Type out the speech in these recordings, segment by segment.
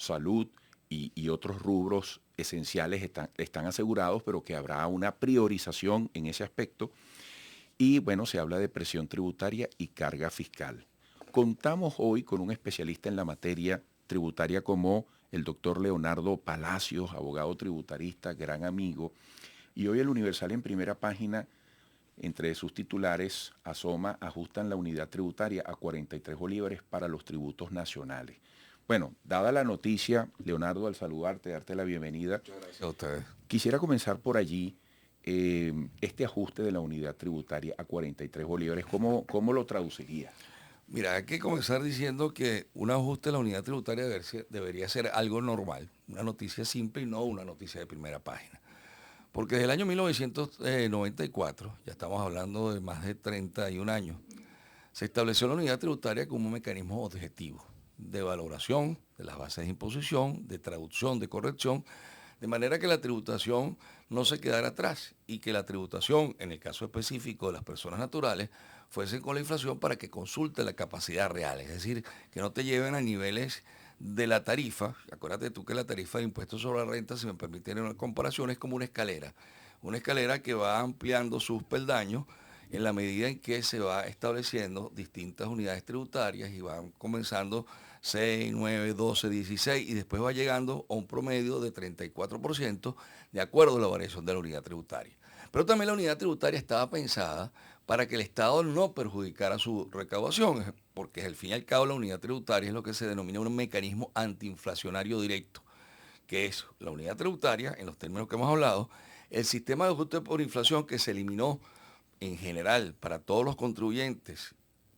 salud y otros rubros esenciales están asegurados, pero que habrá una priorización en ese aspecto. Y bueno, se habla de presión tributaria y carga fiscal. Contamos hoy con un especialista en la materia tributaria como el doctor Leonardo Palacios, abogado tributarista, gran amigo. Y hoy el Universal en primera página, entre sus titulares, asoma, ajustan la unidad tributaria a 43 bolívares para los tributos nacionales. Bueno, dada la noticia, Leonardo, al saludarte, darte la bienvenida. Muchas gracias a ustedes. Quisiera comenzar por allí. Este ajuste de la unidad tributaria a 43 bolívares, ¿cómo lo traduciría? Mira, hay que comenzar diciendo que un ajuste de la unidad tributaria debería ser algo normal, una noticia simple y no una noticia de primera página. Porque desde el año 1994, ya estamos hablando de más de 31 años, se estableció la unidad tributaria como un mecanismo objetivo de valoración de las bases de imposición, de traducción, de corrección, de manera que la tributación no se quedara atrás y que la tributación, en el caso específico de las personas naturales, fuese con la inflación para que consulte la capacidad real, es decir, que no te lleven a niveles de la tarifa. Acuérdate tú que la tarifa de impuestos sobre la renta, si me permiten una comparación, es como una escalera que va ampliando sus peldaños en la medida en que se va estableciendo distintas unidades tributarias y van comenzando 6, 9, 12, 16 y después va llegando a un promedio de 34% de acuerdo a la variación de la unidad tributaria. Pero también la unidad tributaria estaba pensada para que el Estado no perjudicara su recaudación, porque al fin y al cabo la unidad tributaria es lo que se denomina un mecanismo antiinflacionario directo, que es la unidad tributaria, en los términos que hemos hablado, el sistema de ajuste por inflación que se eliminó en general para todos los contribuyentes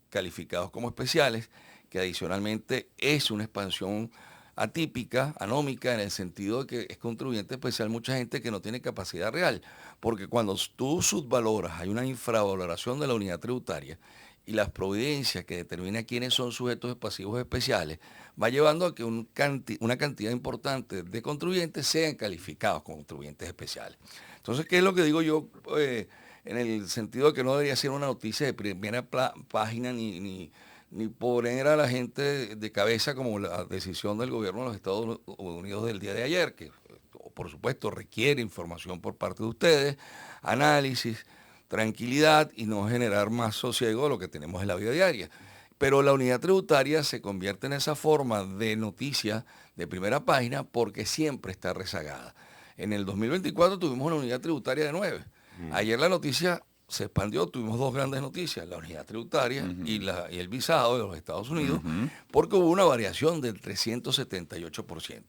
calificados como especiales, que adicionalmente es una expansión atípica, anómica, en el sentido de que es contribuyente especial mucha gente que no tiene capacidad real, porque cuando tú subvaloras, hay una infravaloración de la unidad tributaria y las providencias que determina quiénes son sujetos pasivos especiales, va llevando a que una cantidad importante de contribuyentes sean calificados como contribuyentes especiales. Entonces, ¿qué es lo que digo yo? En el sentido de que no debería ser una noticia de primera página ni poner a la gente de cabeza como la decisión del gobierno de los Estados Unidos del día de ayer, que por supuesto requiere información por parte de ustedes, análisis, tranquilidad y no generar más sosiego de lo que tenemos en la vida diaria. Pero la unidad tributaria se convierte en esa forma de noticia de primera página porque siempre está rezagada. En el 2024 tuvimos una unidad tributaria de 9. Ayer la noticia se expandió, tuvimos dos grandes noticias, la unidad tributaria y el visado de los Estados Unidos, porque hubo una variación del 378%.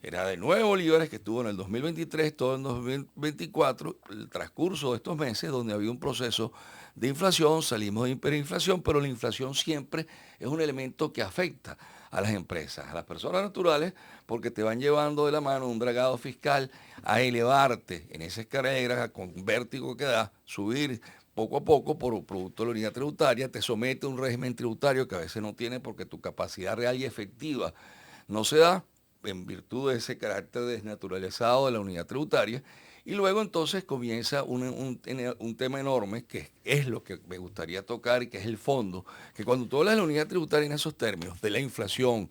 Era de 9 bolívares que estuvo en el 2023, todo en 2024, el transcurso de estos meses donde había un proceso de inflación, salimos de hiperinflación, pero la inflación siempre es un elemento que afecta a las empresas, a las personas naturales, porque te van llevando de la mano un dragado fiscal a elevarte en esa escalera con vértigo que da, subir poco a poco por producto de la unidad tributaria, te somete a un régimen tributario que a veces no tiene porque tu capacidad real y efectiva no se da en virtud de ese carácter desnaturalizado de la unidad tributaria. Y luego entonces comienza un tema enorme que es lo que me gustaría tocar y que es el fondo, que cuando tú hablas de la unidad tributaria en esos términos, de la inflación,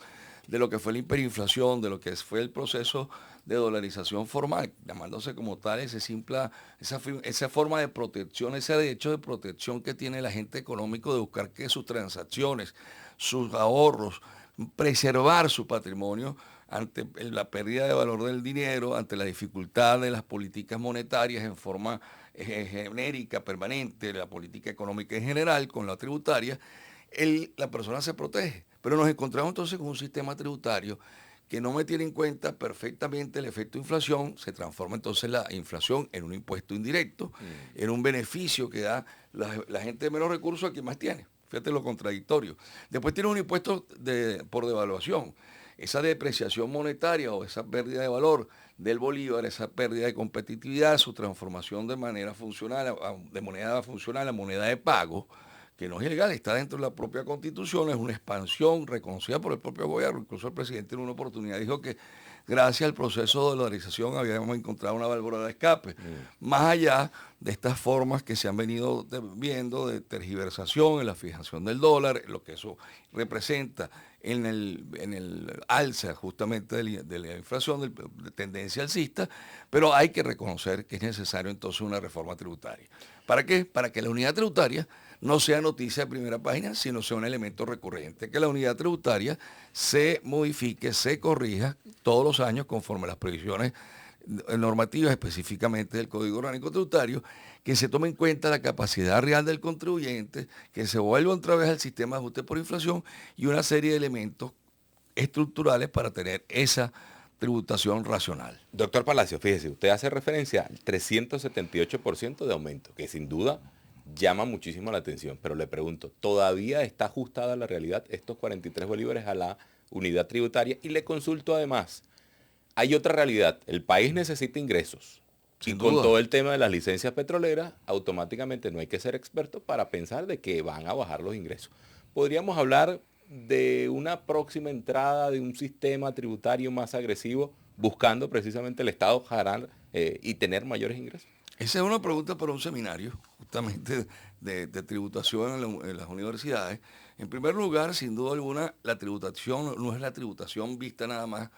de lo que fue la hiperinflación, de lo que fue el proceso de dolarización formal, llamándose como tal esa forma de protección, ese derecho de protección que tiene el agente económico de buscar que sus transacciones, sus ahorros, preservar su patrimonio ante la pérdida de valor del dinero, ante la dificultad de las políticas monetarias en forma genérica, permanente, la política económica en general, con la tributaria, la persona se protege. Pero nos encontramos entonces con un sistema tributario que no me tiene en cuenta perfectamente el efecto de inflación, se transforma entonces la inflación en un impuesto indirecto, en un beneficio que da la gente de menos recursos a quien más tiene. Fíjate lo contradictorio. Después tiene un impuesto por devaluación. Esa depreciación monetaria o esa pérdida de valor del bolívar, esa pérdida de competitividad, su transformación de manera funcional, de moneda funcional a moneda de pago, que no es ilegal, está dentro de la propia Constitución, es una expansión reconocida por el propio gobierno. Incluso el presidente en una oportunidad dijo que gracias al proceso de dolarización habíamos encontrado una válvula de escape. Más allá de estas formas que se han venido viendo de tergiversación en la fijación del dólar, lo que eso representa en el alza justamente de la inflación, de tendencia alcista, pero hay que reconocer que es necesario entonces una reforma tributaria. ¿Para qué? Para que la unidad tributaria no sea noticia de primera página, sino sea un elemento recurrente, que la unidad tributaria se modifique, se corrija todos los años conforme a las previsiones normativas, específicamente del Código Orgánico Tributario, que se tome en cuenta la capacidad real del contribuyente, que se vuelva otra vez al sistema de ajuste por inflación y una serie de elementos estructurales para tener esa tributación racional. Doctor Palacio, fíjese, usted hace referencia al 378% de aumento, que sin duda llama muchísimo la atención, pero le pregunto, ¿todavía está ajustada a la realidad estos 43 bolívares a la unidad tributaria? Y le consulto además, hay otra realidad, el país necesita ingresos. Sin y con duda. todo el tema de las licencias petroleras, automáticamente no hay que ser experto para pensar de que van a bajar los ingresos. Podríamos hablar de una próxima entrada de un sistema tributario más agresivo, buscando precisamente el Estado jalar y tener mayores ingresos. Esa es una pregunta para un seminario, justamente de tributación en las universidades. En primer lugar, sin duda alguna, la tributación no es la tributación vista nada más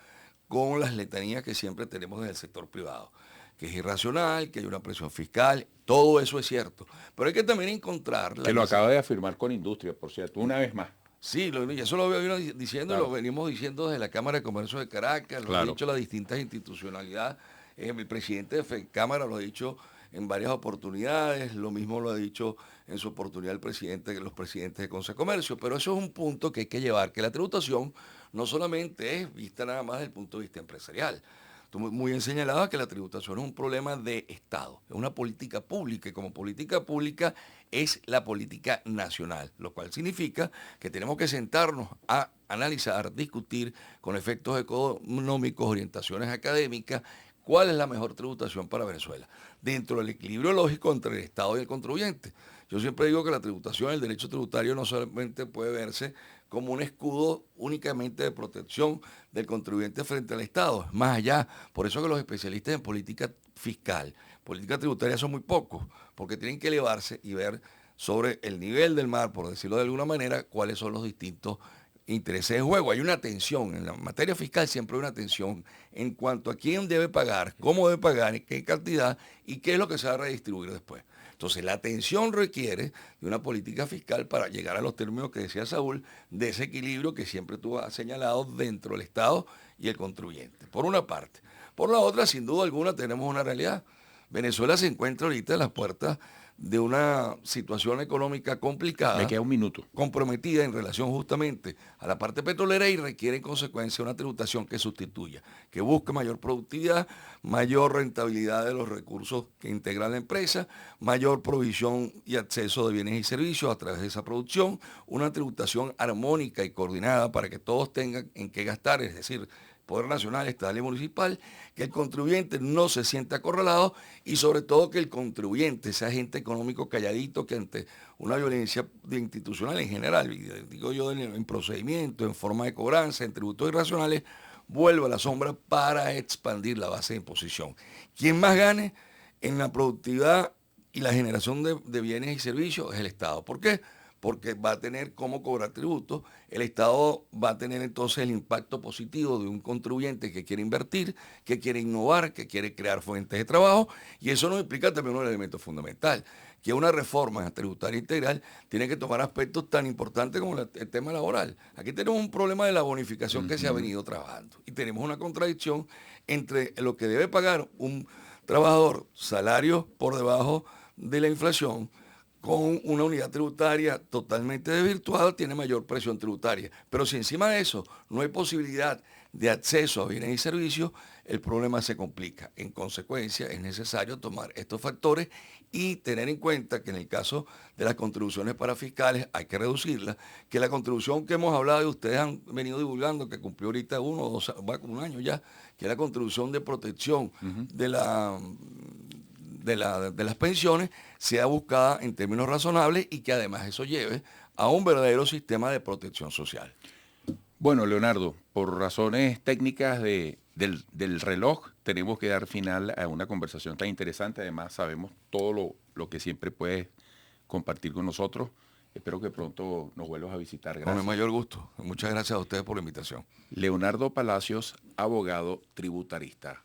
con las letanías que siempre tenemos en el sector privado, que es irracional, que hay una presión fiscal, todo eso es cierto. Pero hay que también encontrar... Que lo acaba de afirmar con Industria, por cierto, una vez más. Sí, y eso lo vino diciendo, Claro. y lo venimos diciendo desde la Cámara de Comercio de Caracas, lo Claro. han dicho las distintas institucionalidades, el presidente de Cámara lo ha dicho en varias oportunidades, lo mismo lo ha dicho en su oportunidad los presidentes de Consejo de Comercio, pero eso es un punto que hay que llevar, que la tributación no solamente es vista nada más desde el punto de vista empresarial. Tú muy bien señalabas que la tributación es un problema de Estado, es una política pública y como política pública es la política nacional, lo cual significa que tenemos que sentarnos a analizar, discutir con efectos económicos, orientaciones académicas, cuál es la mejor tributación para Venezuela, dentro del equilibrio lógico entre el Estado y el contribuyente. Yo siempre digo que la tributación, el derecho tributario no solamente puede verse como un escudo únicamente de protección del contribuyente frente al Estado, es más allá. Por eso que los especialistas en política fiscal, política tributaria son muy pocos, porque tienen que elevarse y ver sobre el nivel del mar, por decirlo de alguna manera, cuáles son los distintos intereses en juego. Hay una tensión, en la materia fiscal siempre hay una tensión en cuanto a quién debe pagar, cómo debe pagar, en qué cantidad y qué es lo que se va a redistribuir después. Entonces la tensión requiere de una política fiscal para llegar a los términos que decía Saúl, de ese equilibrio que siempre tú has señalado dentro del Estado y el contribuyente, por una parte. Por la otra, sin duda alguna, tenemos una realidad. Venezuela se encuentra ahorita en las puertas de una situación económica complicada. Me queda un minuto. Comprometida en relación justamente a la parte petrolera y requiere en consecuencia una tributación que sustituya, que busque mayor productividad, mayor rentabilidad de los recursos que integra la empresa, mayor provisión y acceso de bienes y servicios a través de esa producción, una tributación armónica y coordinada para que todos tengan en qué gastar, es decir, Poder Nacional, Estatal y Municipal, que el contribuyente no se sienta acorralado y sobre todo que el contribuyente, ese agente económico calladito que ante una violencia institucional en general, digo yo en procedimiento, en forma de cobranza, en tributos irracionales, vuelva a la sombra para expandir la base de imposición. Quien más gane en la productividad y la generación de bienes y servicios es el Estado. ¿Por qué? Porque va a tener cómo cobrar tributos, el Estado va a tener entonces el impacto positivo de un contribuyente que quiere invertir, que quiere innovar, que quiere crear fuentes de trabajo, y eso nos implica también un elemento fundamental, que una reforma tributaria integral tiene que tomar aspectos tan importantes como el tema laboral. Aquí tenemos un problema de la bonificación que se ha venido trabajando, y tenemos una contradicción entre lo que debe pagar un trabajador, salario por debajo de la inflación, con una unidad tributaria totalmente desvirtuada, tiene mayor presión tributaria. Pero si encima de eso no hay posibilidad de acceso a bienes y servicios, el problema se complica. En consecuencia, es necesario tomar estos factores y tener en cuenta que en el caso de las contribuciones parafiscales hay que reducirlas, que la contribución que hemos hablado y ustedes han venido divulgando, que cumplió ahorita va como un año ya, que es la contribución de protección de las pensiones, sea buscada en términos razonables y que además eso lleve a un verdadero sistema de protección social. Bueno, Leonardo, por razones técnicas del reloj, tenemos que dar final a una conversación tan interesante. Además, sabemos todo lo que siempre puedes compartir con nosotros. Espero que pronto nos vuelvas a visitar. Con Gracias. el mayor gusto. Muchas gracias a ustedes por la invitación. Leonardo Palacios, abogado tributarista.